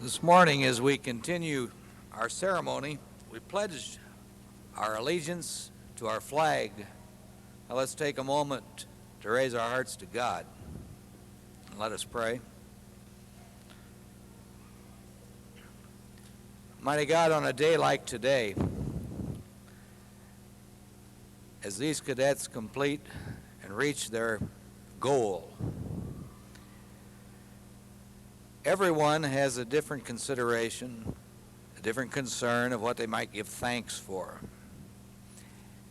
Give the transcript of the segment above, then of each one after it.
This morning, as we continue our ceremony, we pledge our allegiance to our flag. Now let's take a moment to raise our hearts to God. And let us pray. Mighty God, on a day like today, as these cadets complete and reach their goal, everyone has a different consideration, a different concern of what they might give thanks for.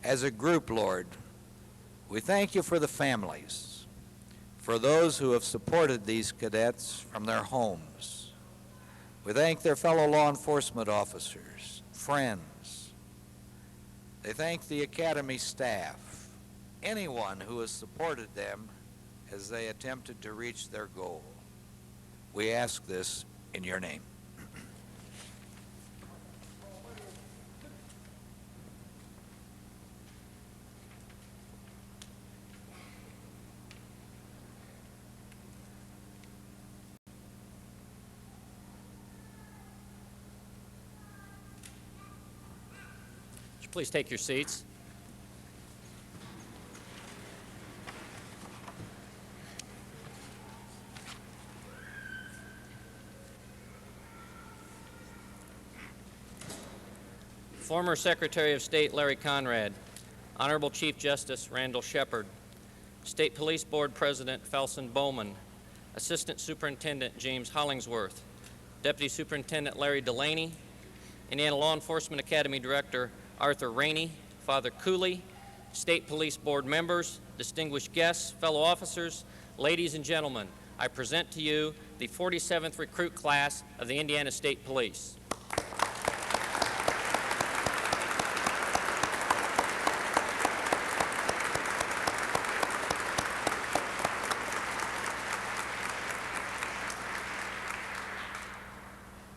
As a group, Lord, we thank you for the families, for those who have supported these cadets from their homes. We thank their fellow law enforcement officers, friends. They thank the academy staff, anyone who has supported them as they attempted to reach their goal. We ask this in your name. Would you please take your seats? Former Secretary of State Larry Conrad, Honorable Chief Justice Randall Shepard, State Police Board President Felson Bowman, Assistant Superintendent James Hollingsworth, Deputy Superintendent Larry Delaney, Indiana Law Enforcement Academy Director Arthur Rainey, Father Cooley, State Police Board members, distinguished guests, fellow officers, ladies and gentlemen, I present to you the 47th recruit class of the Indiana State Police.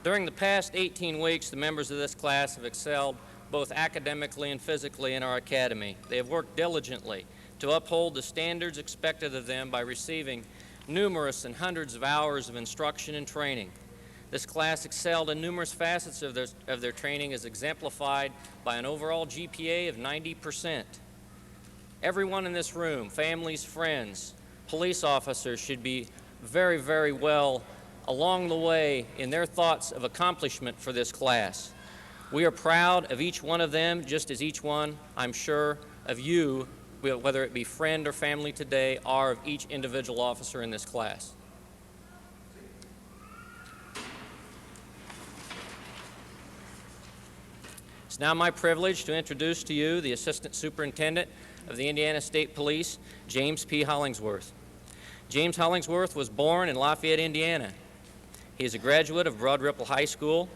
During the past 18 weeks, the members of this class have excelled both academically and physically in our academy. They have worked diligently to uphold the standards expected of them by receiving numerous and hundreds of hours of instruction and training. This class excelled in numerous facets of their training, as exemplified by an overall GPA of 90%. Everyone in this room, families, friends, police officers, should be very, very well along the way in their thoughts of accomplishment for this class. We are proud of each one of them, just as each one, I'm sure, of you, whether it be friend or family today, are of each individual officer in this class. It's now my privilege to introduce to you the Assistant Superintendent of the Indiana State Police, James P. Hollingsworth. James Hollingsworth was born in Lafayette, Indiana. He is a graduate of Broad Ripple High School.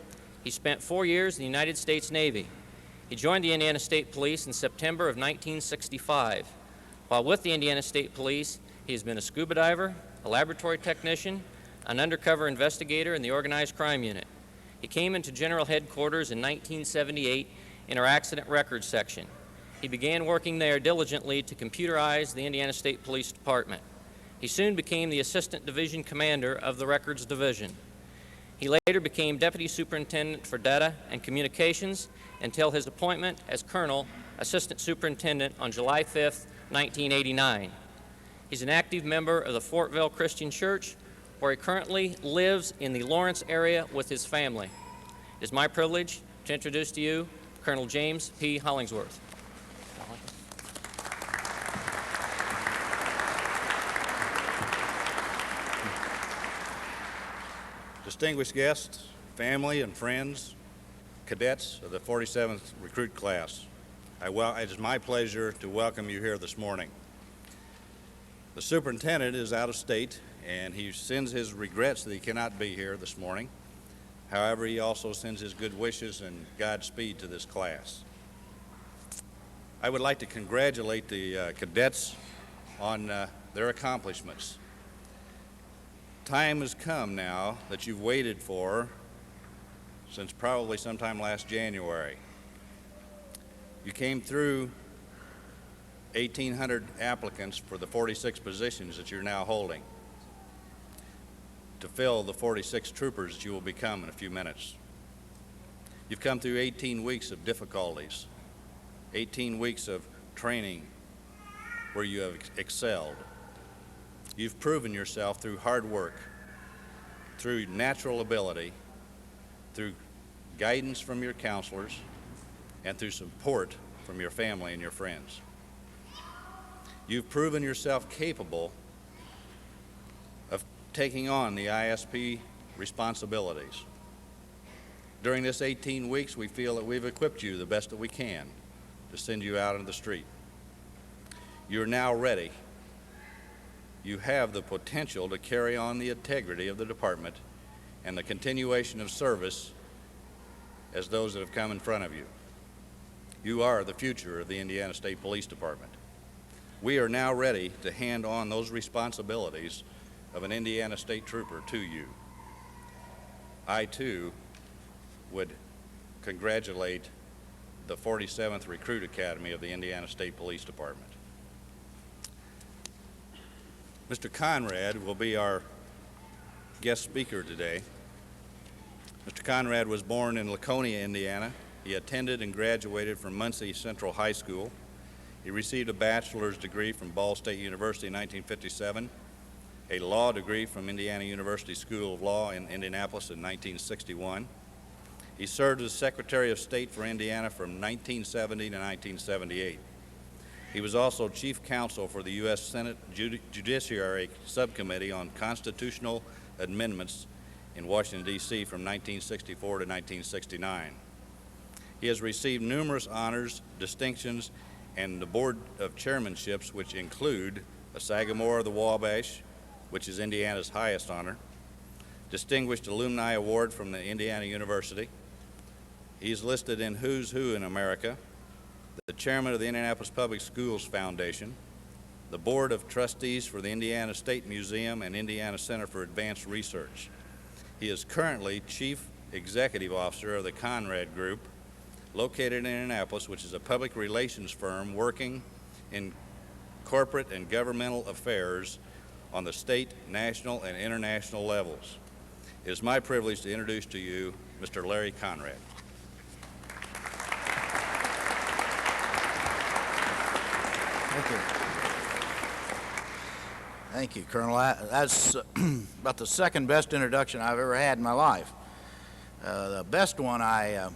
He spent 4 years in the United States Navy. He joined the Indiana State Police in September of 1965. While with the Indiana State Police, he has been a scuba diver, a laboratory technician, an undercover investigator in the Organized Crime Unit. He came into General Headquarters in 1978 in our Accident Records section. He began working there diligently to computerize the Indiana State Police Department. He soon became the Assistant Division Commander of the Records Division. He later became Deputy Superintendent for Data and Communications until his appointment as Colonel, Assistant Superintendent on July 5, 1989. He's an active member of the Fortville Christian Church, where he currently lives in the Lawrence area with his family. It is my privilege to introduce to you Colonel James P. Hollingsworth. Distinguished guests, family and friends, cadets of the 47th recruit class, it is my pleasure to welcome you here this morning. The superintendent is out of state, and he sends his regrets that he cannot be here this morning. However, he also sends his good wishes and Godspeed to this class. I would like to congratulate the cadets on their accomplishments. Time has come now that you've waited for since probably sometime last January. You came through 1,800 applicants for the 46 positions that you're now holding. to fill the 46 troopers that you will become in a few minutes. You've come through 18 weeks of difficulties, 18 weeks of training where you have excelled. You've proven yourself through hard work, through natural ability, through guidance from your counselors, and through support from your family and your friends. You've proven yourself capable of taking on the ISP responsibilities. During this 18 weeks, we feel that we've equipped you the best that we can to send you out into the street. You're now ready. You have the potential to carry on the integrity of the department and the continuation of service as those that have come in front of you. You are the future of the Indiana State Police Department. We are now ready to hand on those responsibilities of an Indiana State Trooper to you. I, too, would congratulate the 47th Recruit Academy of the Indiana State Police Department. Mr. Conrad will be our guest speaker today. Mr. Conrad was born in Laconia, Indiana. He attended and graduated from Muncie Central High School. He received a bachelor's degree from Ball State University in 1957, a law degree from Indiana University School of Law in Indianapolis in 1961. He served as Secretary of State for Indiana from 1970 to 1978. He was also Chief Counsel for the U.S. Senate Judiciary Subcommittee on Constitutional Amendments in Washington, D.C. from 1964 to 1969. He has received numerous honors, distinctions, and the Board of Chairmanships, which include a Sagamore of the Wabash, which is Indiana's highest honor, Distinguished Alumni Award from the Indiana University. He's listed in Who's Who in America, the Chairman of the Indianapolis Public Schools Foundation, the Board of Trustees for the Indiana State Museum and Indiana Center for Advanced Research. He is currently Chief Executive Officer of the Conrad Group, located in Indianapolis, which is a public relations firm working in corporate and governmental affairs on the state, national, and international levels. It is my privilege to introduce to you Mr. Larry Conrad. Thank you. Thank you, Colonel. That's about the second best introduction I've ever had in my life. The best one I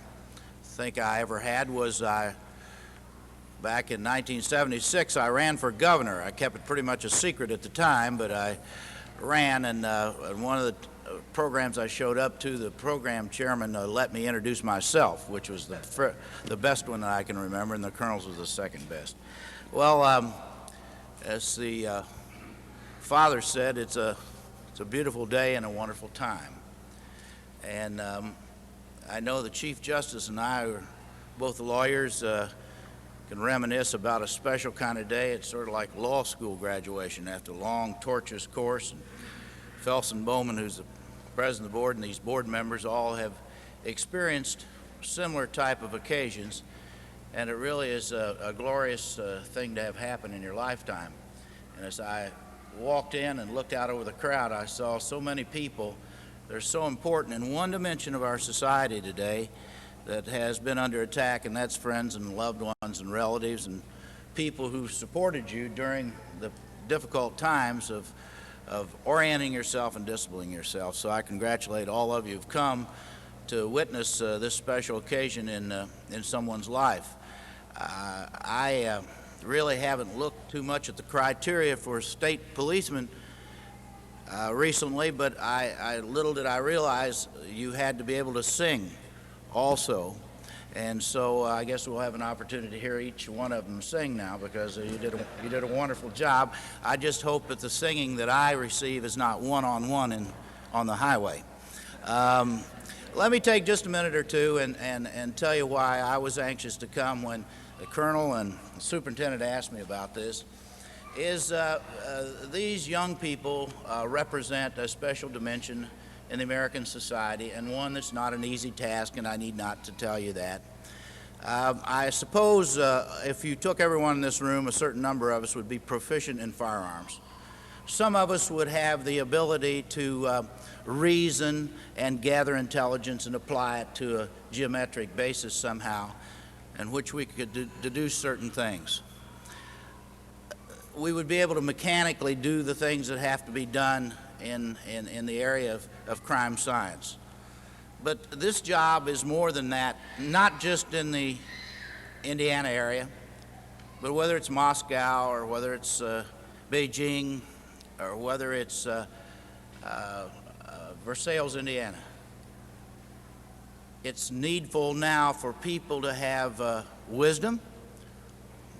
think I ever had was back in 1976. I ran for governor. I kept it pretty much a secret at the time, but I ran, and one of the programs I showed up to, the program chairman let me introduce myself, which was the best one that I can remember, and the colonel's was the second best. Well, as the father said, it's a beautiful day and a wonderful time. And I know the Chief Justice and I are both lawyers, can reminisce about a special kind of day. It's sort of like law school graduation after a long, torturous course. And Phelps and Bowman, who's the president of the board, and these board members all have experienced similar type of occasions. And it really is a glorious thing to have happen in your lifetime. And as I walked in and looked out over the crowd, I saw so many people that are so important in one dimension of our society today that has been under attack, and that's friends and loved ones and relatives and people who supported you during the difficult times of orienting yourself and disciplining yourself. So I congratulate all of you who've come to witness this special occasion in someone's life. I really haven't looked too much at the criteria for state policemen recently, but little did I realize you had to be able to sing also. And so I guess we'll have an opportunity to hear each one of them sing now, because you did a wonderful job. I just hope that the singing that I receive is not one-on-one on the highway. Let me take just a minute or two and tell you why I was anxious to come when the colonel and the superintendent asked me about this. These young people represent a special dimension in the American society, and one that's not an easy task, and I need not to tell you that. I suppose if you took everyone in this room, a certain number of us would be proficient in firearms. Some of us would have the ability to reason and gather intelligence and apply it to a geometric basis somehow, in which we could deduce certain things. We would be able to mechanically do the things that have to be done in the area of crime science. But this job is more than that, not just in the Indiana area, but whether it's Moscow or whether it's Beijing or whether it's Versailles, Indiana. It's needful now for people to have wisdom,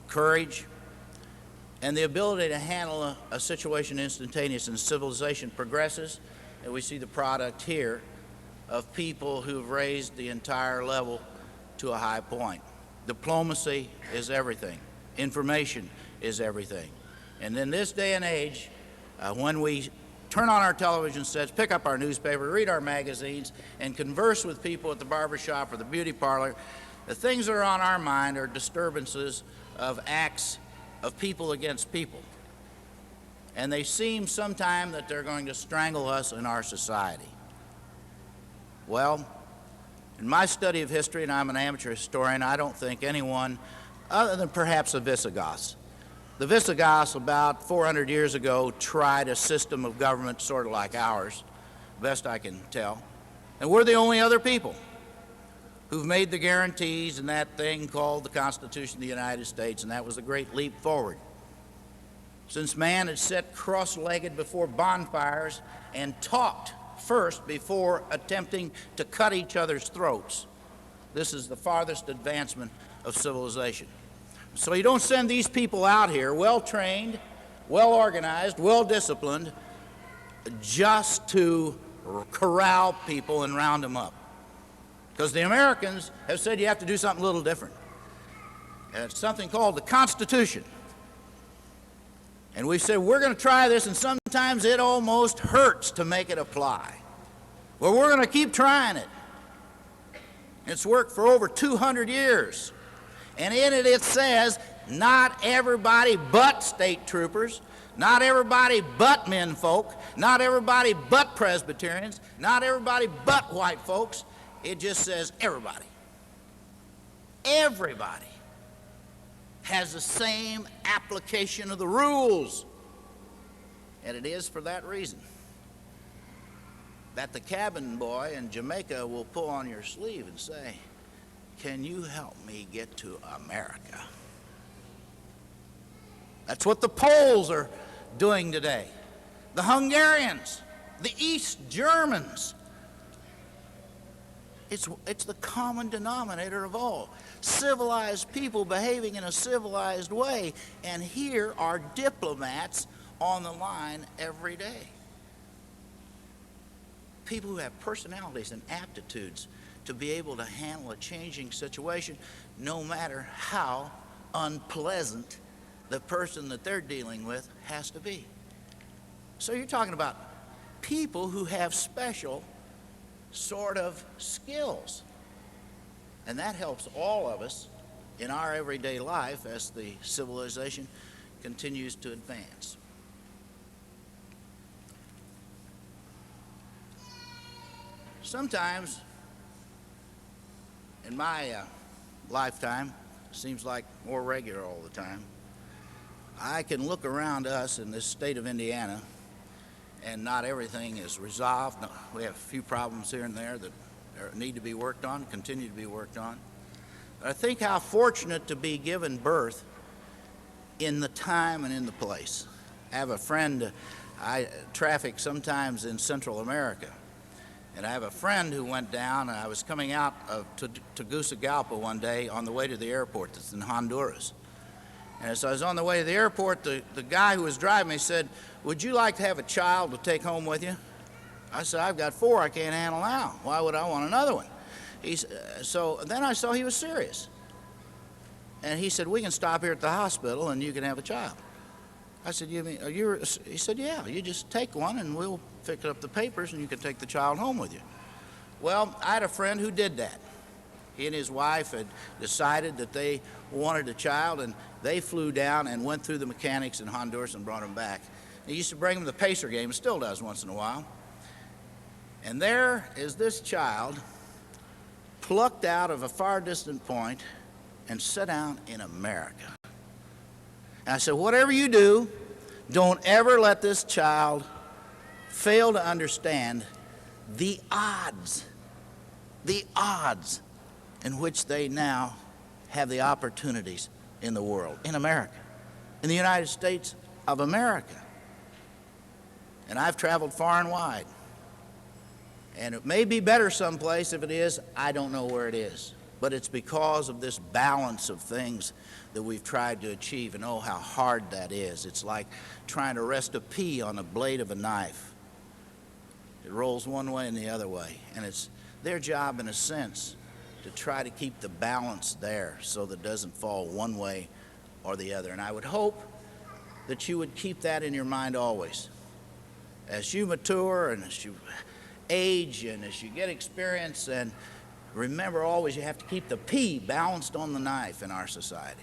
courage, and the ability to handle a situation instantaneously. And civilization progresses, and we see the product here of people who've raised the entire level to a high point. Diplomacy is everything. Information is everything. And in this day and age, when we turn on our television sets, pick up our newspaper, read our magazines, and converse with people at the barbershop or the beauty parlor, the things that are on our mind are disturbances of acts of people against people. And they seem sometime that they're going to strangle us in our society. Well, in my study of history, and I'm an amateur historian, I don't think anyone, other than perhaps the Visigoths. The Visigoths, about 400 years ago, tried a system of government sort of like ours, best I can tell. And we're the only other people who've made the guarantees in that thing called the Constitution of the United States, and that was a great leap forward. Since man had sat cross-legged before bonfires and talked first before attempting to cut each other's throats, this is the farthest advancement of civilization. So you don't send these people out here, well-trained, well-organized, well-disciplined, just to corral people and round them up. Because the Americans have said you have to do something a little different. And it's something called the Constitution. And we said, we're going to try this, and sometimes it almost hurts to make it apply. Well, we're going to keep trying it. It's worked for over 200 years. And in it, it says, not everybody but state troopers, not everybody but menfolk, not everybody but Presbyterians, not everybody but white folks. It just says everybody. Everybody has the same application of the rules. And it is for that reason that the cabin boy in Jamaica will pull on your sleeve and say, can you help me get to America? That's what the Poles are doing today. The Hungarians, the East Germans. It's the common denominator of all. Civilized people behaving in a civilized way, and here are diplomats on the line every day. People who have personalities and aptitudes to be able to handle a changing situation, no matter how unpleasant the person that they're dealing with has to be. So you're talking about people who have special sort of skills. And that helps all of us in our everyday life as the civilization continues to advance. Sometimes in my lifetime, seems like more regular all the time, I can look around us in this state of Indiana, and not everything is resolved. No, we have a few problems here and there that need to be worked on, continue to be worked on. But I think how fortunate to be given birth in the time and in the place. I have a friend, I traffic sometimes in Central America, and I have a friend who went down, and I was coming out of Tegucigalpa one day on the way to the airport that's in Honduras. And as I was on the way to the airport, the guy who was driving me said, would you like to have a child to take home with you? I said, I've got 4 I can't handle now. Why would I want another one? So then I saw he was serious. And he said, we can stop here at the hospital and you can have a child. I said, you mean, he said, yeah, you just take one and we'll pick up the papers and you can take the child home with you. Well, I had a friend who did that. He and his wife had decided that they wanted a child, and they flew down and went through the mechanics in Honduras and brought him back. He used to bring him to the Pacer game, still does once in a while. And there is this child plucked out of a far distant point and set down in America. And I said, whatever you do, don't ever let this child fail to understand the odds in which they now have the opportunities in the world, in America, in the United States of America. And I've traveled far and wide. And it may be better someplace. If it is, I don't know where it is. But it's because of this balance of things that we've tried to achieve. And oh, how hard that is. It's like trying to rest a pea on the blade of a knife. It rolls one way and the other way. And it's their job, in a sense, to try to keep the balance there so that it doesn't fall one way or the other. And I would hope that you would keep that in your mind always. As you mature and as you age and as you get experience, and remember always you have to keep the pea balanced on the knife in our society.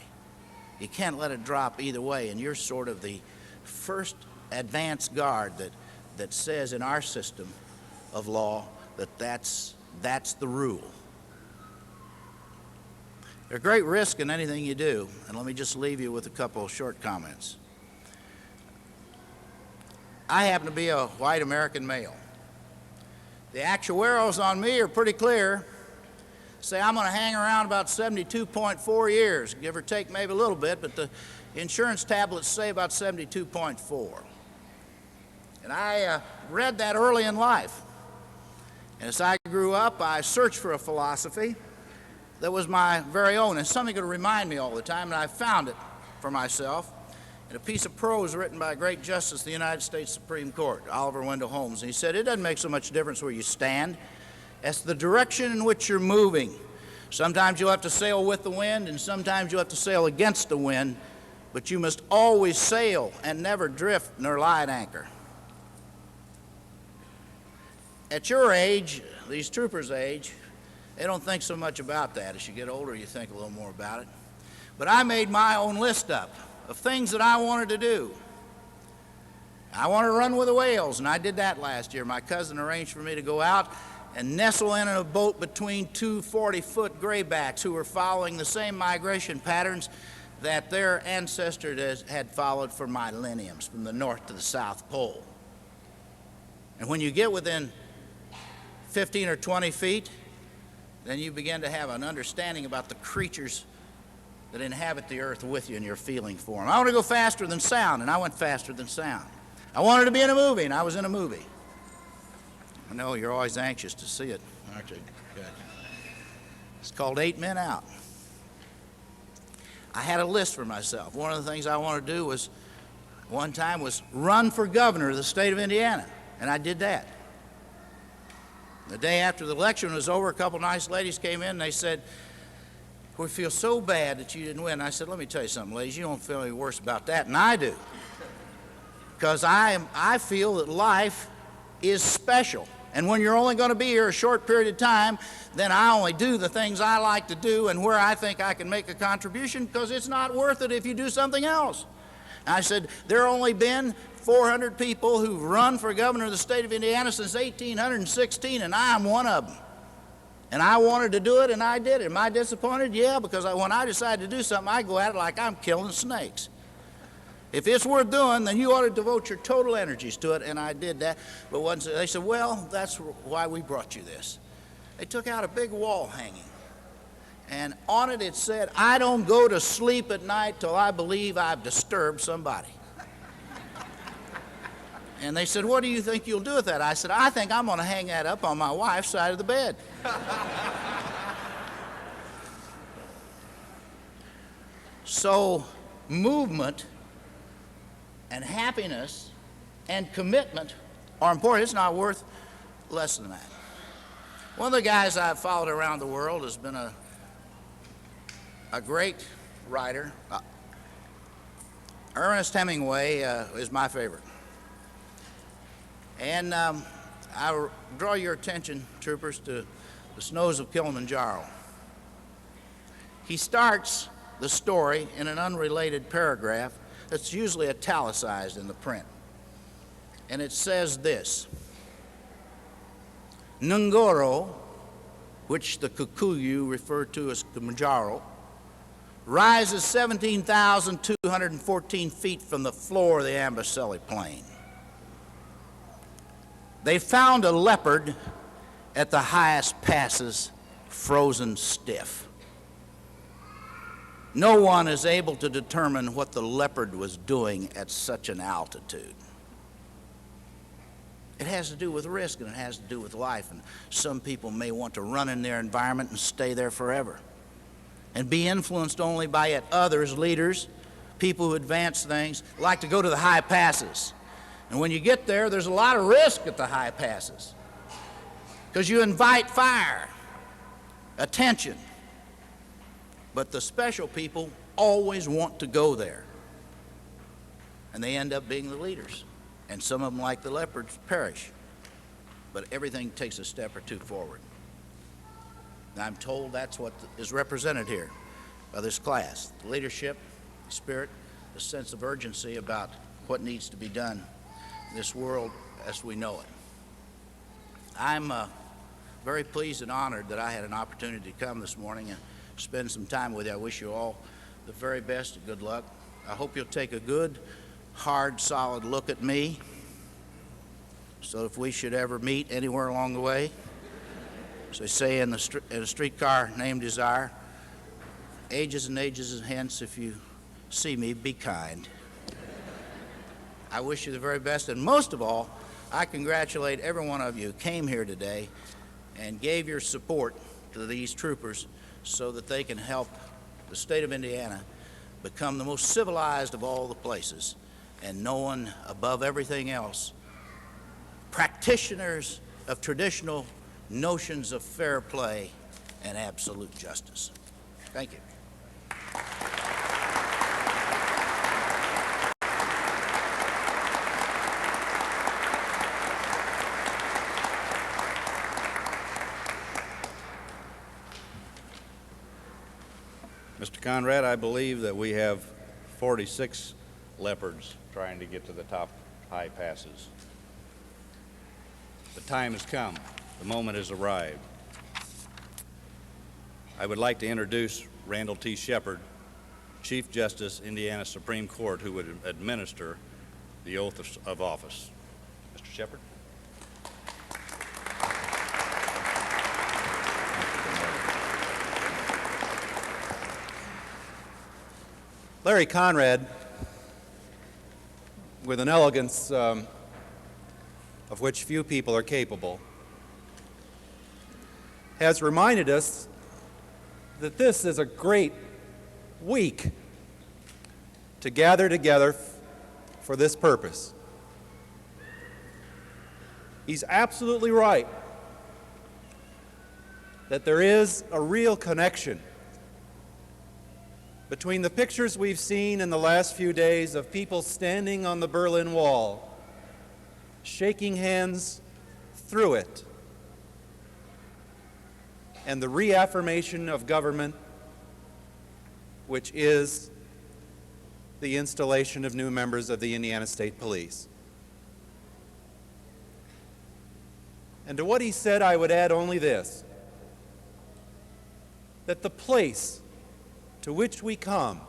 You can't let it drop either way, and you're sort of the first advance guard that says in our system of law that that's the rule. There's great risk in anything you do, and let me just leave you with a couple of short comments. I happen to be a white American male. The actuarials on me are pretty clear. Say I'm going to hang around about 72.4 years, give or take maybe a little bit, but the insurance tablets say about 72.4. And I read that early in life. And as I grew up, I searched for a philosophy that was my very own, and something to remind me all the time, and I found it for myself in a piece of prose written by a great justice of the United States Supreme Court, Oliver Wendell Holmes. And he said, it doesn't make so much difference where you stand as the direction in which you're moving. Sometimes you'll have to sail with the wind, and sometimes you'll have to sail against the wind, but you must always sail and never drift nor lie at anchor. At your age, these troopers' age, they don't think so much about that. As you get older, you think a little more about it. But I made my own list up of things that I wanted to do. I wanted to run with the whales, and I did that last year. My cousin arranged for me to go out and nestle in a boat between two 40-foot graybacks who were following the same migration patterns that their ancestors had followed for millenniums, from the North to the South Pole. And when you get within 15 or 20 feet, then you begin to have an understanding about the creatures that inhabit the earth with you and your feeling for them. I want to go faster than sound, and I went faster than sound. I wanted to be in a movie, and I was in a movie. I know you're always anxious to see it, aren't you? Good. It's called 8 Men Out. I had a list for myself. One of the things I wanted to do was, one time, was run for governor of the state of Indiana, and I did that. The day after the election was over, a couple nice ladies came in and they said, we feel so bad that you didn't win. I said, let me tell you something, ladies, you don't feel any worse about that than I do. Because I feel that life is special. And when you're only going to be here a short period of time, then I only do the things I like to do and where I think I can make a contribution, because it's not worth it if you do something else. And I said, there have only been 400 people who've run for governor of the state of Indiana since 1816, and I'm one of them. And I wanted to do it, and I did it. Am I disappointed? Yeah, because when I decide to do something, I go at it like I'm killing snakes. If it's worth doing, then you ought to devote your total energies to it, and I did that. But once they said, well, that's why we brought you this. They took out a big wall hanging, and on it said, I don't go to sleep at night till I believe I've disturbed somebody. And they said, what do you think you'll do with that? I said, I think I'm going to hang that up on my wife's side of the bed. So movement and happiness and commitment are important. It's not worth less than that. One of the guys I've followed around the world has been a great writer. Ernest Hemingway is my favorite. And I draw your attention, troopers, to the snows of Kilimanjaro. He starts the story in an unrelated paragraph that's usually italicized in the print. and it says this: Ngoro, which the Kikuyu refer to as Kilimanjaro, rises 17,214 feet from the floor of the Amboseli Plain. They found a leopard at the highest passes, frozen stiff. No one is able to determine what the leopard was doing at such an altitude. It has to do with risk, and it has to do with life, and some people may want to run in their environment and stay there forever and be influenced only by yet others, leaders, people who advance things, like to go to the high passes. And when you get there, there's a lot of risk at the high passes because you invite fire, attention. But the special people always want to go there, and they end up being the leaders. And some of them, like the leopards, perish. But everything takes a step or two forward. And I'm told that's what is represented here by this class: the leadership, the spirit, the sense of urgency about what needs to be done in this world as we know it. I'm very pleased and honored that I had an opportunity to come this morning and spend some time with you. I wish you all the very best and good luck. I hope you'll take a good, hard, solid look at me, so if we should ever meet anywhere along the way, as they say in a streetcar named Desire, ages and ages hence, if you see me, be kind. I wish you the very best, and most of all, I congratulate every one of you who came here today and gave your support to these troopers so that they can help the state of Indiana become the most civilized of all the places, and known above everything else, practitioners of traditional notions of fair play and absolute justice. Thank you. Mr. Conrad, I believe that we have 46 leopards trying to get to the top high passes. The time has come. The moment has arrived. I would like to introduce Randall T. Shepard, Chief Justice, Indiana Supreme Court, who would administer the oath of office. Mr. Shepard. Larry Conrad, with an elegance of which few people are capable, has reminded us that this is a great week to gather together for this purpose. He's absolutely right that there is a real connection between the pictures we've seen in the last few days of people standing on the Berlin Wall, shaking hands through it, and the reaffirmation of government, which is the installation of new members of the Indiana State Police. And to what he said, I would add only this: that the place to which we come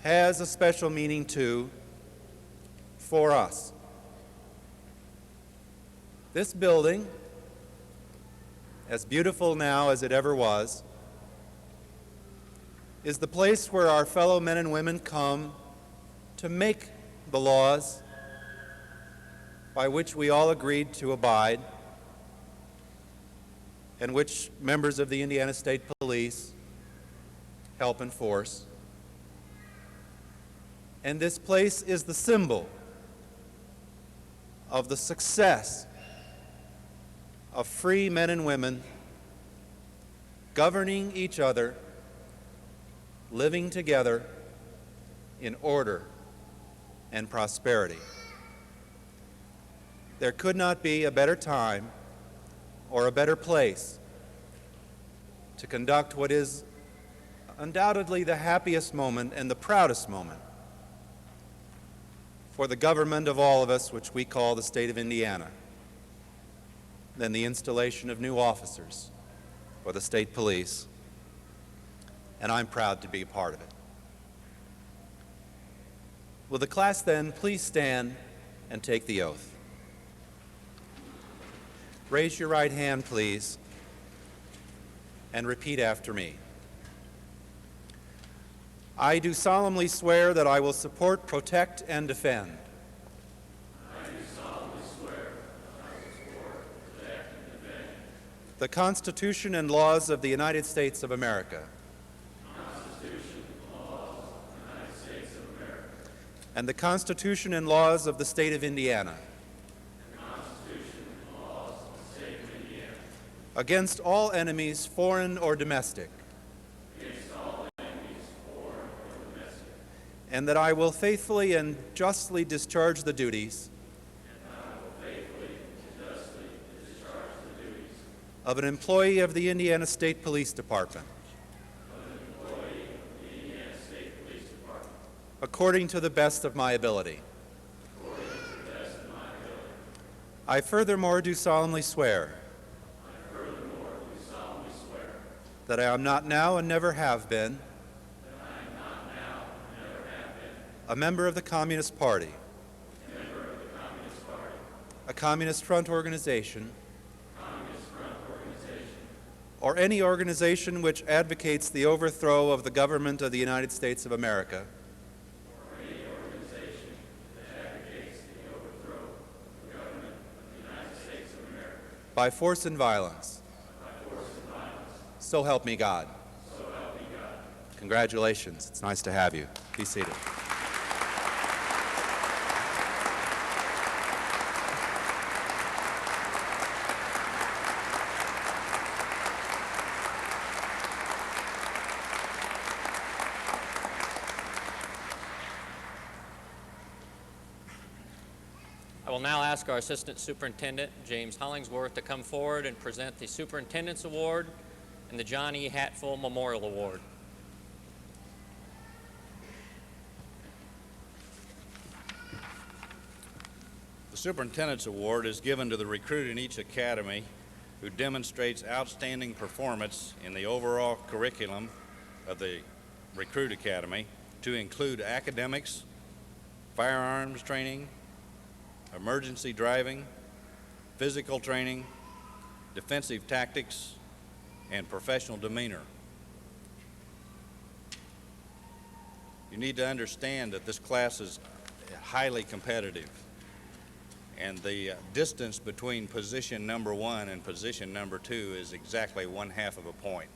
has a special meaning too for us. This building, as beautiful now as it ever was, is the place where our fellow men and women come to make the laws by which we all agreed to abide, and which members of the Indiana State Police help enforce. And this place is the symbol of the success of free men and women governing each other, living together in order and prosperity. There could not be a better time or a better place to conduct what is undoubtedly the happiest moment and the proudest moment for the government of all of us, which we call the state of Indiana, then the installation of new officers for the state police, and I'm proud to be a part of it. Will the class then please stand and take the oath? Raise your right hand, please, and repeat after me. I do solemnly swear that I will support, protect, and defend. I do solemnly swear that I will support, protect, and defend The Constitution and laws of the United States of America. the Constitution and laws of the United States of America. And the Constitution and laws of the state of Indiana. The Constitution and laws of the state of Indiana. Against all enemies, foreign or domestic. Against all enemies, foreign or domestic. And that I will faithfully and justly discharge the duties. And I will faithfully and justly discharge the duties Of an employee of the Indiana State Police Department. of an employee of the Indiana State Police Department. According to the best of my ability. According to the best of my ability. I furthermore do solemnly swear. I furthermore do solemnly swear That I am not now and never have been. that I am not now and never have been A member of the Communist Party. a member of the Communist Party, A Communist Front organization. Communist Front organization, Or any organization which advocates the overthrow of the government of the United States of America. or any organization that advocates the overthrow of the government of the United States of America By force and violence. by force and violence. So help me God. So help me God. Congratulations. It's nice to have you. Be seated. I will now ask our Assistant Superintendent, James Hollingsworth, to come forward and present the Superintendent's Award and the John E. Hatfill Memorial Award. The Superintendent's Award is given to the recruit in each academy who demonstrates outstanding performance in the overall curriculum of the Recruit Academy to include academics, firearms training, emergency driving, physical training, defensive tactics, and professional demeanor. You need to understand that this class is highly competitive, and the distance between position number 1 and position number 2 is exactly 1/2 of a point.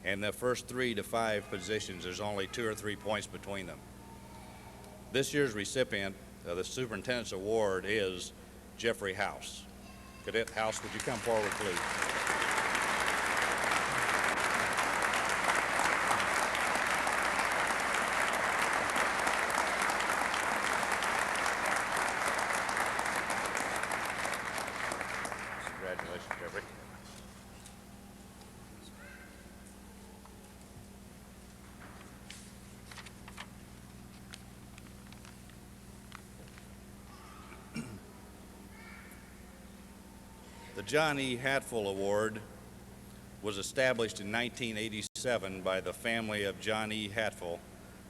And the first 3 to 5 positions, there's only 2 or 3 points between them. This year's recipient of the Superintendent's Award is Jeffrey House. Cadet House, would you come forward, please? Congratulations, Jeffrey. The John E. Hatfill Award was established in 1987 by the family of John E. Hatfill,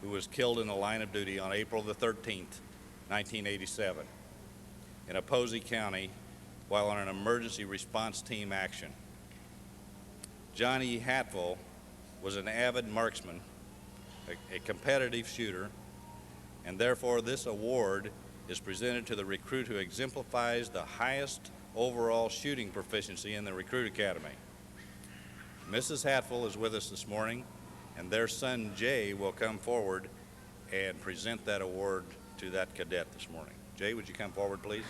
who was killed in the line of duty on April the 13th, 1987, in Posey County while on an emergency response team action. John E. Hatfill was an avid marksman, a competitive shooter, and therefore this award is presented to the recruit who exemplifies the highest overall shooting proficiency in the Recruit Academy. Mrs. Hatfill is with us this morning, and their son Jay will come forward and present that award to that cadet this morning. Jay, would you come forward, please?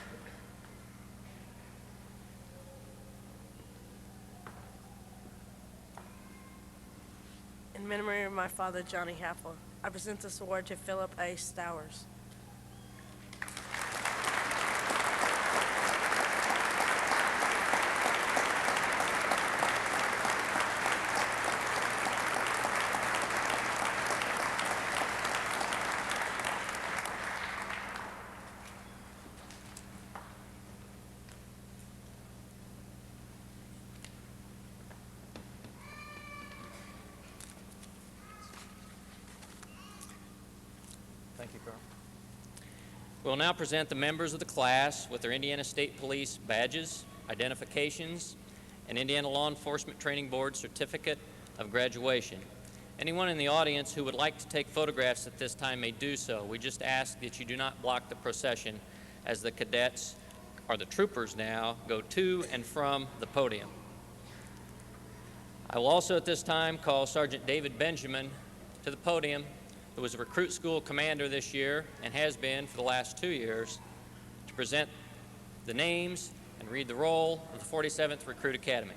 In memory of my father, Johnny Hatfill, I present this award to Philip A. Stowers. We'll now present the members of the class with their Indiana State Police badges, identifications, and Indiana Law Enforcement Training Board certificate of graduation. Anyone in the audience who would like to take photographs at this time may do so. We just ask that you do not block the procession as the cadets, or the troopers now, go to and from the podium. I will also at this time call Sergeant David Benjamin to the podium, who was a recruit school commander this year and has been for the last 2 years, to present the names and read the roll of the 47th Recruit Academy.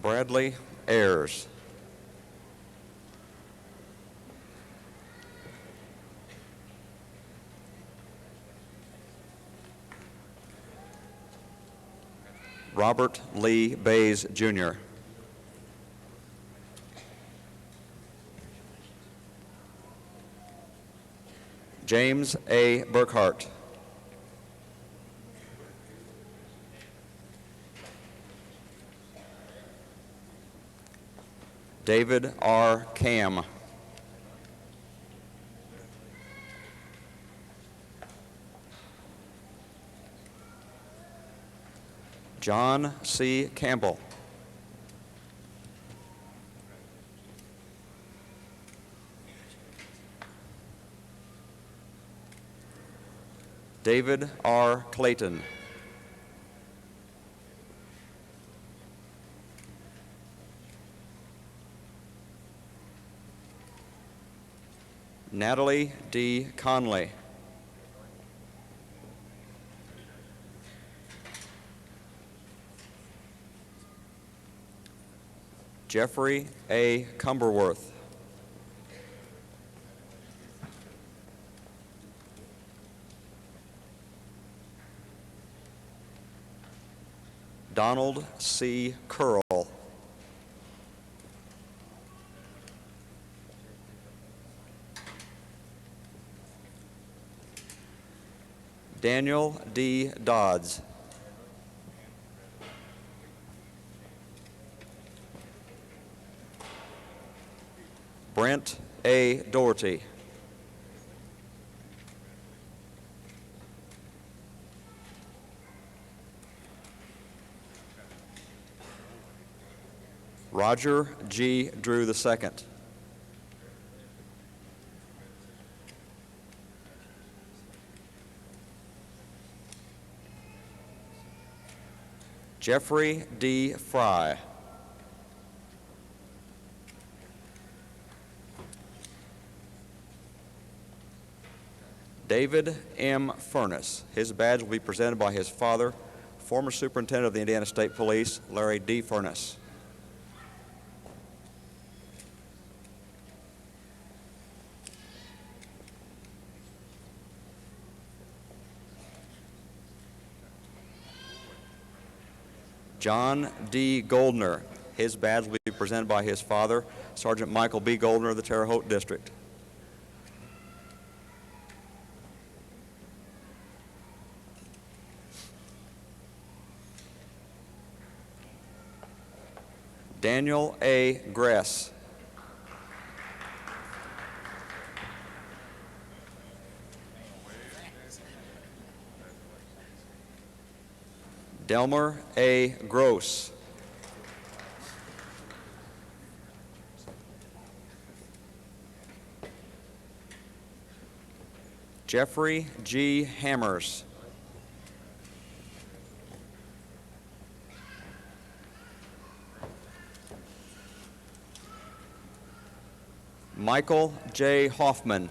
Bradley Ayers. Robert Lee Bays, Jr. James A. Burkhart. David R. Cam. John C. Campbell. David R. Clayton. Natalie D. Conley. Jeffrey A. Cumberworth. Donald C. Curl. Daniel D. Dodds. Brent A. Doherty. Roger G. Drew II. Jeffrey D. Fry. David M. Furness. His badge will be presented by his father, former Superintendent of the Indiana State Police, Larry D. Furness. John D. Goldner. His badge will be presented by his father, Sergeant Michael B. Goldner of the Terre Haute District. Daniel A. Gress. Delmer A. Gross. Jeffrey G. Hammers. Michael J. Hoffman.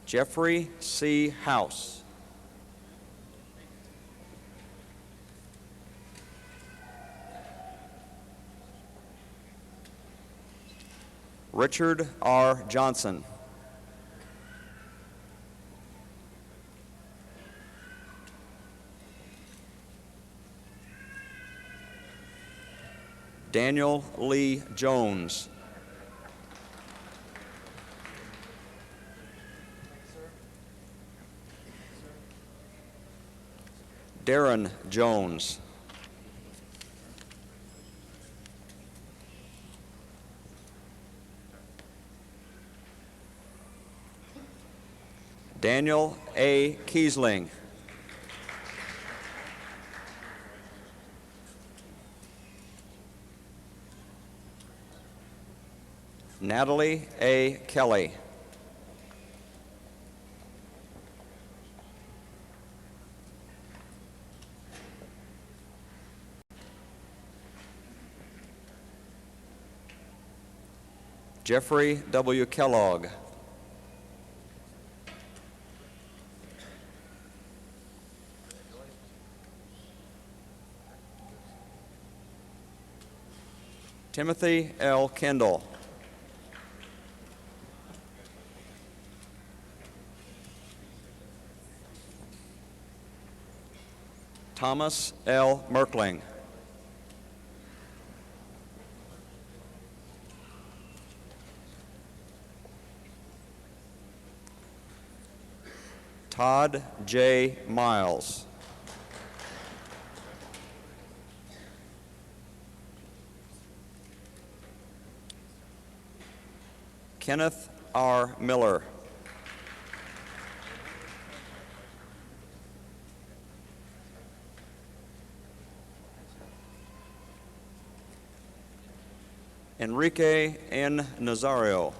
Jeffrey C. House. Richard R. Johnson. Daniel Lee Jones. Darren Jones. Daniel A. Kiesling. Natalie A. Kelly. Jeffrey W. Kellogg. Timothy L. Kendall. Thomas L. Merkling. Todd J. Miles. Kenneth R. Miller. Enrique N. Nazario.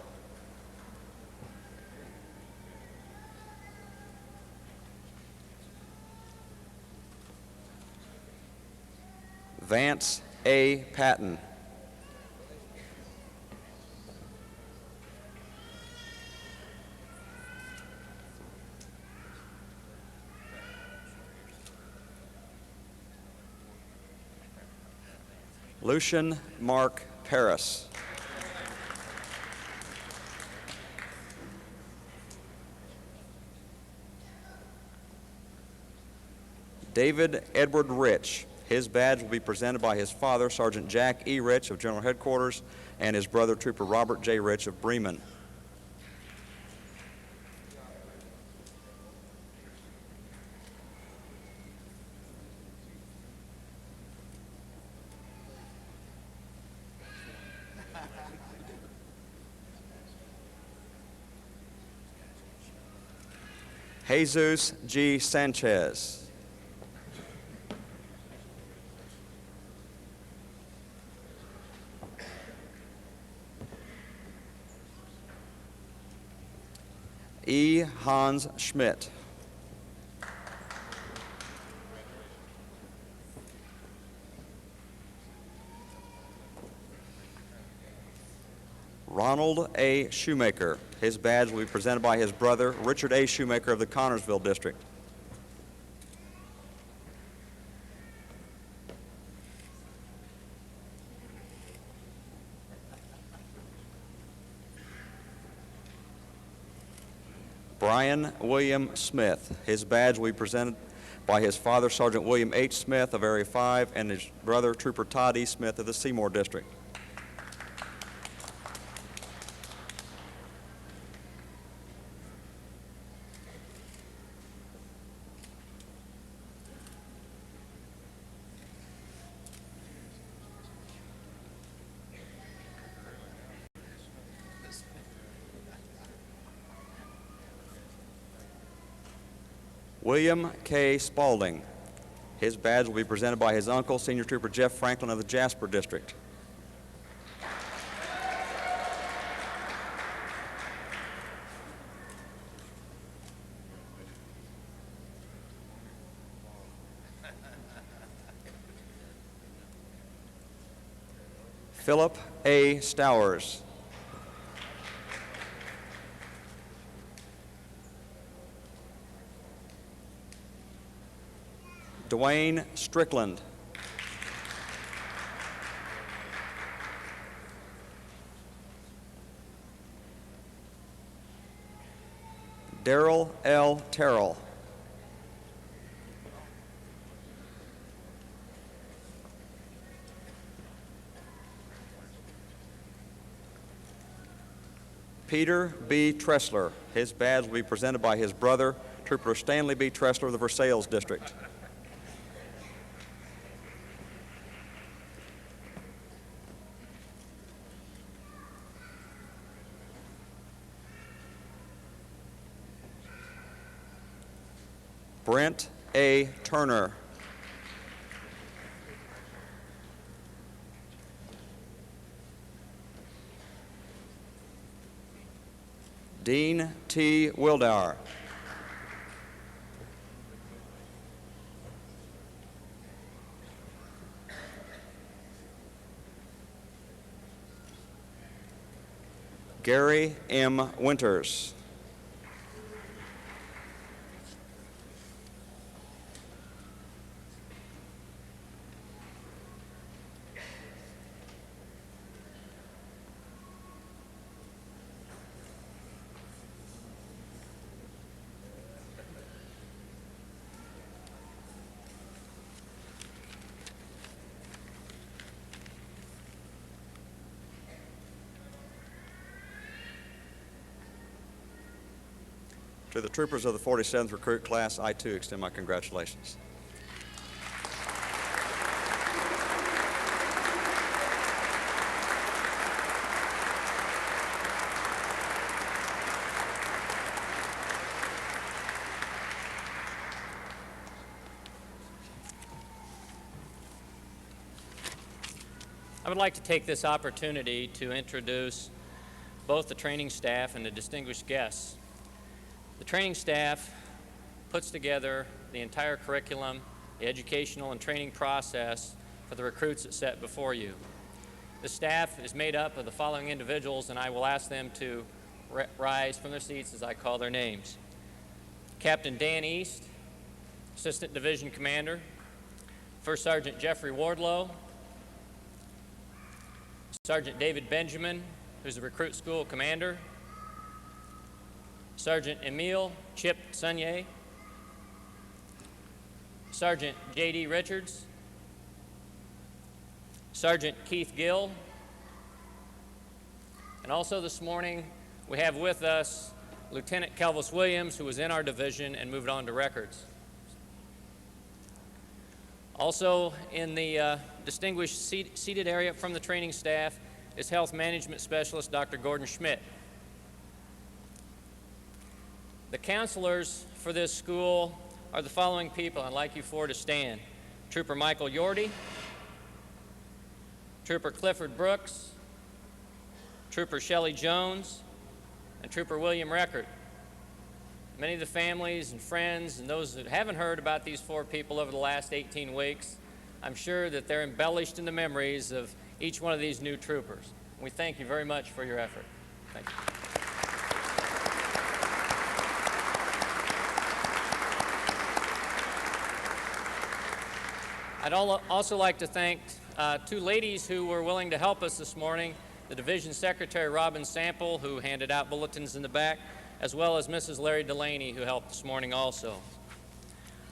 Vance A. Patton. Lucian Mark Paris. David Edward Rich. His badge will be presented by his father, Sergeant Jack E. Rich of General Headquarters, and his brother, Trooper Robert J. Rich of Bremen. Jesus G. Sanchez. E. Hans Schmidt. Ronald A. Shoemaker. His badge will be presented by his brother, Richard A. Shoemaker of the Connorsville District. Brian William Smith. His badge will be presented by his father, Sergeant William H. Smith of Area 5, and his brother, Trooper Todd E. Smith of the Seymour District. William K. Spalding. His badge will be presented by his uncle, Senior Trooper Jeff Franklin of the Jasper District. Philip A. Stowers. Dwayne Strickland. Daryl L. Terrell. Peter B. Tressler. His badge will be presented by his brother, Trooper Stanley B. Tressler of the Versailles District. Brent A. Turner. Dean T. Wildauer. Gary M. Winters. To the troopers of the 47th Recruit Class, I too extend my congratulations. I would like to take this opportunity to introduce both the training staff and the distinguished guests. The training staff puts together the entire curriculum, the educational and training process for the recruits that's set before you. The staff is made up of the following individuals, and I will ask them to rise from their seats as I call their names. Captain Dan East, Assistant Division Commander. First Sergeant Jeffrey Wardlow. Sergeant David Benjamin, who's the Recruit School Commander. Sergeant Emile Chip Sunye, Sergeant J.D. Richards, Sergeant Keith Gill, and also this morning we have with us Lieutenant Kelvis Williams, who was in our division and moved on to records. Also in the distinguished seated area from the training staff is Health Management Specialist Dr. Gordon Schmidt. The counselors for this school are the following people. I'd like you four to stand. Trooper Michael Yorty, Trooper Clifford Brooks, Trooper Shelley Jones, and Trooper William Reckert. Many of the families and friends and those that haven't heard about these four people over the last 18 weeks, I'm sure that they're embellished in the memories of each one of these new troopers. We thank you very much for your effort. Thank you. I'd also like to thank two ladies who were willing to help us this morning, the Division Secretary Robin Sample, who handed out bulletins in the back, as well as Mrs. Larry Delaney, who helped this morning also.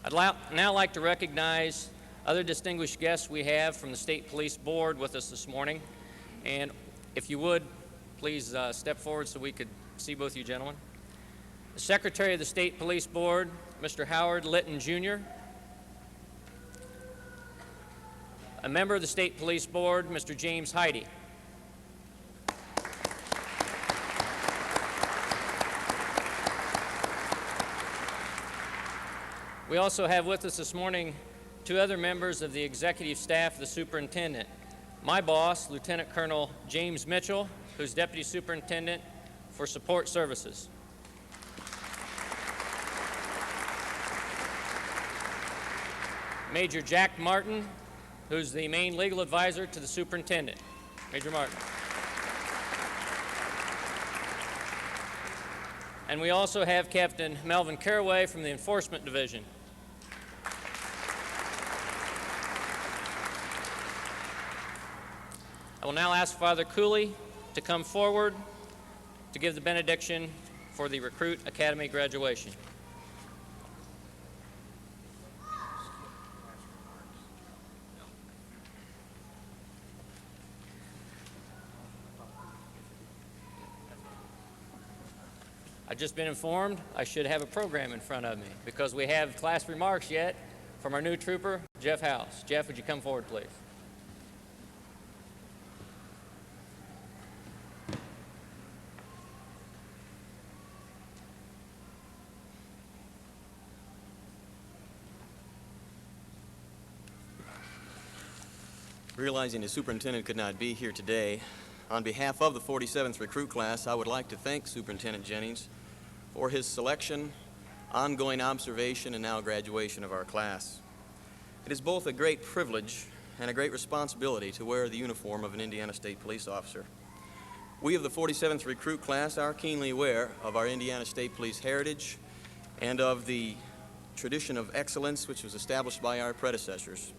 I'd now like to recognize other distinguished guests we have from the State Police Board with us this morning. And if you would, please step forward so we could see both you gentlemen. The Secretary of the State Police Board, Mr. Howard Litton, Jr., a member of the State Police Board, Mr. James Heide. We also have with us this morning two other members of the executive staff of the superintendent. My boss, Lieutenant Colonel James Mitchell, who's Deputy Superintendent for Support Services. Major Jack Martin, who's the main legal advisor to the superintendent. Major Martin. And we also have Captain Melvin Caraway from the Enforcement Division. I will now ask Father Cooley to come forward to give the benediction for the Recruit Academy graduation. I've just been informed I should have a program in front of me because we have class remarks yet from our new trooper, Jeff House. Jeff, would you come forward, please? Realizing the superintendent could not be here today, on behalf of the 47th recruit class, I would like to thank Superintendent Jennings for his selection, ongoing observation, and now graduation of our class. It is both a great privilege and a great responsibility to wear the uniform of an Indiana State Police officer. We of the 47th recruit class are keenly aware of our Indiana State Police heritage and of the tradition of excellence which was established by our predecessors.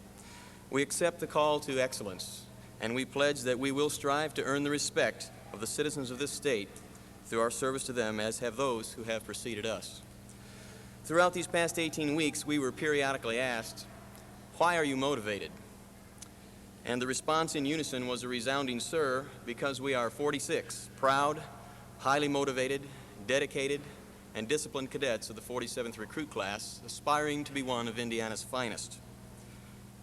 We accept the call to excellence, and we pledge that we will strive to earn the respect of the citizens of this state through our service to them, as have those who have preceded us. Throughout these past 18 weeks, we were periodically asked, "Why are you motivated?" And the response in unison was a resounding "Sir," because we are 46 proud, highly motivated, dedicated, and disciplined cadets of the 47th recruit class, aspiring to be one of Indiana's finest.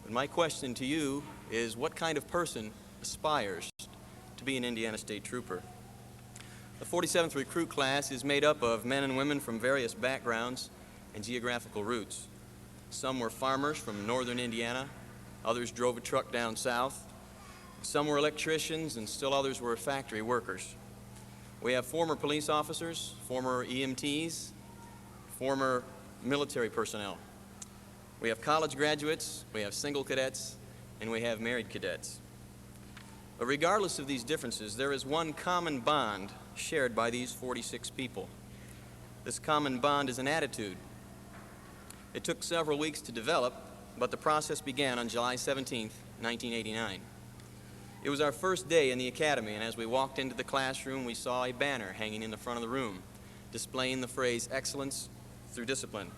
But my question to you is, what kind of person aspires to be an Indiana State Trooper? The 47th recruit class is made up of men and women from various backgrounds and geographical roots. Some were farmers from northern Indiana, others drove a truck down south, some were electricians, and still others were factory workers. We have former police officers, former EMTs, former military personnel. We have college graduates, we have single cadets, and we have married cadets. But regardless of these differences, there is one common bond shared by these 46 people. This common bond is an attitude. It took several weeks to develop, but the process began on July 17th, 1989. It was our first day in the academy, and as we walked into the classroom, we saw a banner hanging in the front of the room displaying the phrase "Excellence through Discipline."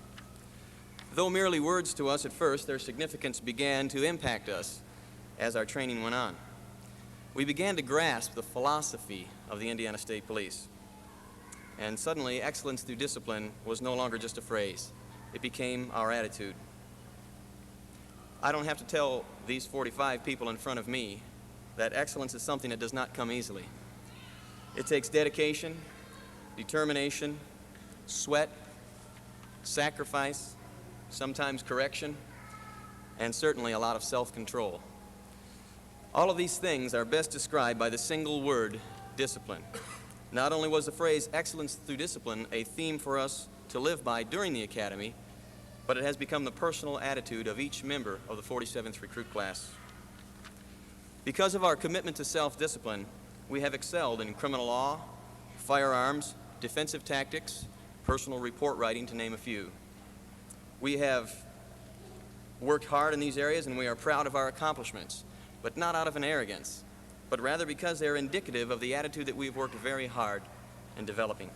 Though merely words to us at first, their significance began to impact us as our training went on. We began to grasp the philosophy of the Indiana State Police. And suddenly, excellence through discipline was no longer just a phrase. It became our attitude. I don't have to tell these 45 people in front of me that excellence is something that does not come easily. It takes dedication, determination, sweat, sacrifice, sometimes correction, and certainly a lot of self-control. All of these things are best described by the single word, discipline. Not only was the phrase "excellence through discipline" a theme for us to live by during the academy, but it has become the personal attitude of each member of the 47th recruit class. Because of our commitment to self-discipline, we have excelled in criminal law, firearms, defensive tactics, personal report writing, to name a few. We have worked hard in these areas, and we are proud of our accomplishments, but not out of an arrogance, but rather because they're indicative of the attitude that we've worked very hard in developing.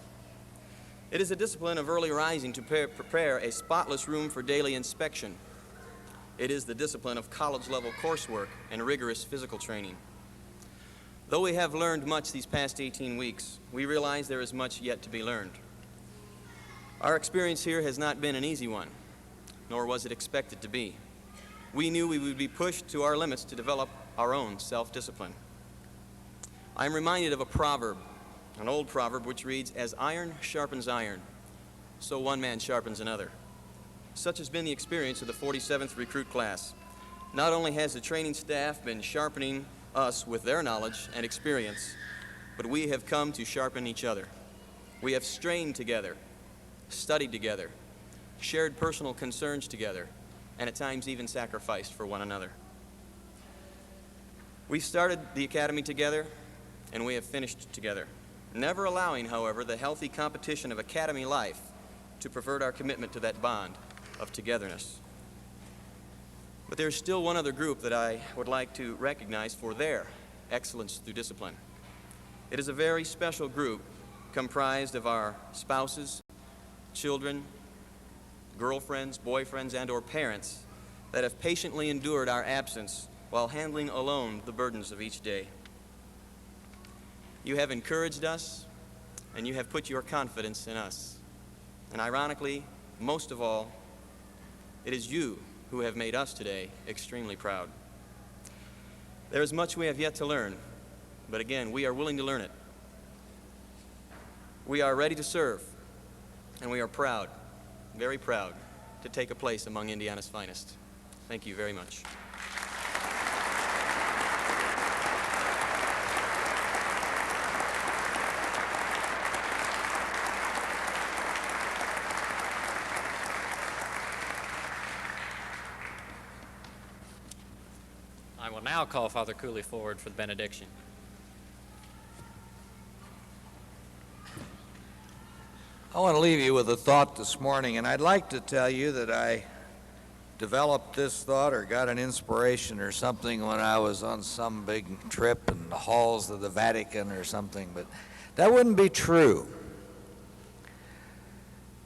It is a discipline of early rising to prepare a spotless room for daily inspection. It is the discipline of college-level coursework and rigorous physical training. Though we have learned much these past 18 weeks, we realize there is much yet to be learned. Our experience here has not been an easy one, nor was it expected to be. We knew we would be pushed to our limits to develop our own self-discipline. I'm reminded of a proverb, an old proverb which reads, "As iron sharpens iron, so one man sharpens another." Such has been the experience of the 47th recruit class. Not only has the training staff been sharpening us with their knowledge and experience, but we have come to sharpen each other. We have strained together, studied together, shared personal concerns together, and at times even sacrificed for one another. We started the academy together, and we have finished together, never allowing, however, the healthy competition of academy life to pervert our commitment to that bond of togetherness. But there's still one other group that I would like to recognize for their excellence through discipline. It is a very special group comprised of our spouses, children, girlfriends, boyfriends, and/or parents that have patiently endured our absence while handling alone the burdens of each day. You have encouraged us, and you have put your confidence in us. And ironically, most of all, it is you who have made us today extremely proud. There is much we have yet to learn, but again, we are willing to learn it. We are ready to serve, and we are proud, very proud, to take a place among Indiana's finest. Thank you very much. I will now call Father Cooley forward for the benediction. I want to leave you with a thought this morning, and I'd like to tell you that I developed this thought or got an inspiration or something when I was on some big trip in the halls of the Vatican or something, but that wouldn't be true.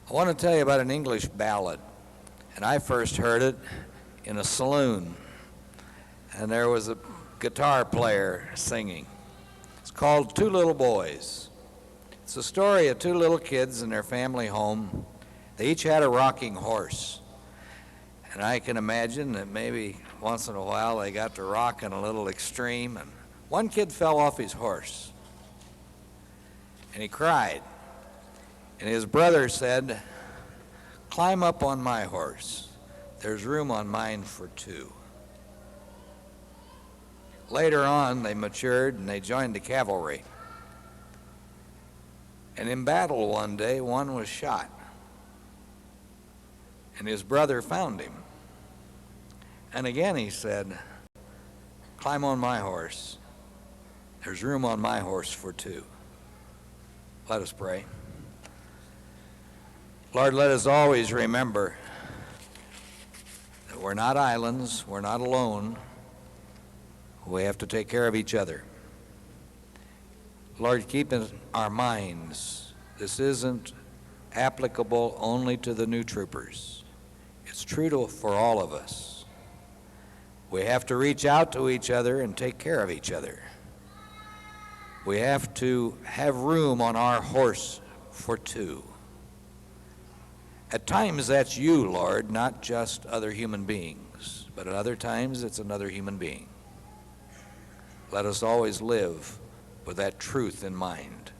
I want to tell you about an English ballad, and I first heard it in a saloon, and there was a guitar player singing. It's called Two Little Boys. It's a story of two little kids in their family home. They each had a rocking horse. And I can imagine that maybe once in a while they got to rocking a little extreme, and one kid fell off his horse. And he cried. And his brother said, "Climb up on my horse. There's room on mine for two." Later on, they matured and they joined the cavalry. And in battle one day, one was shot. And his brother found him. And again he said, "Climb on my horse. There's room on my horse for two." Let us pray. Lord, let us always remember that we're not islands, we're not alone. We have to take care of each other. Lord, keep in our minds, this isn't applicable only to the new troopers. It's true for all of us. We have to reach out to each other and take care of each other. We have to have room on our horse for two. At times that's you, Lord, not just other human beings, but at other times it's another human being. Let us always live with that truth in mind.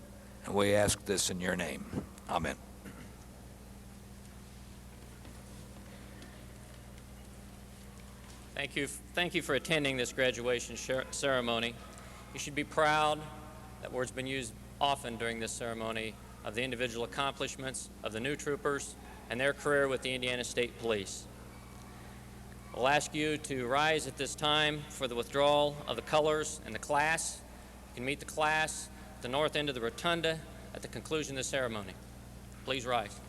And we ask this in your name. Amen. Thank you for attending this graduation ceremony. You should be proud, that word's been used often during this ceremony, of the individual accomplishments of the new troopers and their career with the Indiana State Police. We'll ask you to rise at this time for the withdrawal of the colors and the class. You can meet the class at the north end of the rotunda at the conclusion of the ceremony. Please rise.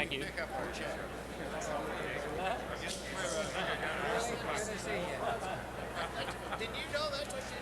Thank you. Pick up our check. Did you know that's what you